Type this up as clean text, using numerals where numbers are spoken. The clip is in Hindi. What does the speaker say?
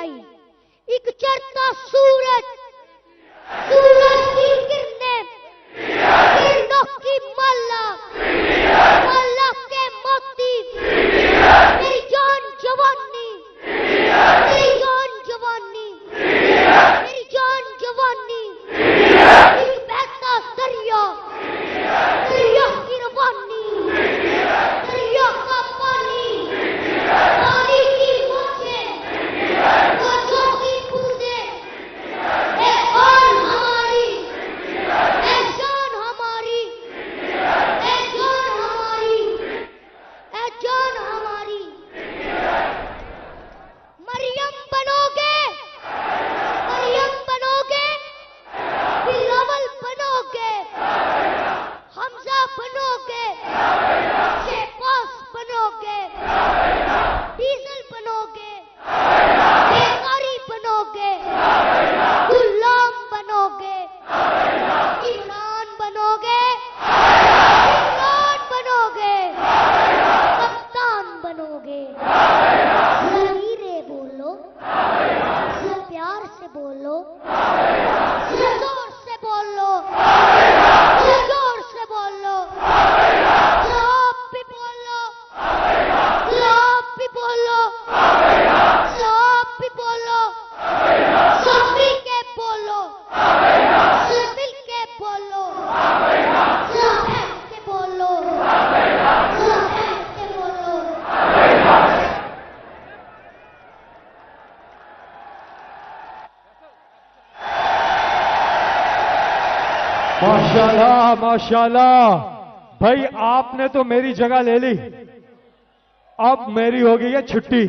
आई। एक चढ़ता सूरज, सूरज की किरणें, किरणों की माला, माला के मोती, मेरी जान जवानी, मेरी जान जवानी, मेरी जान जवानी, एक बहता दरिया, दरिया की रवानी, दरिया का पानी, पानी की मौजें, मौजों की बूंदें, ए जान हमारी, ए जान हमारी, ए जान हमारी, ए जान हमारी। मरियम बनोगे, मरियम बनोगे, बिलावल बनोगे, हमजा बनोगे, शेपास बनोगे, डीजल बनोगे, बेकारी बनोगे, गुलाम बनोगे, इमरान बनोगे, इमरान बनोगे, कप्तान बनोगे। धीरे बोलो, प्यार से बोलो, जोर से बोलो, जोर से बोलो, आप भी बोलो, आप भी बोलो, आप भी बोलो, सब मिल के बोलो, सब मिल के बोलो, सब है के बोलो, सब है के बोलो। माशाल्लाह माशाल्लाह भाई, आपने तो मेरी जगह ले ली, अब मेरी हो गई है छुट्टी।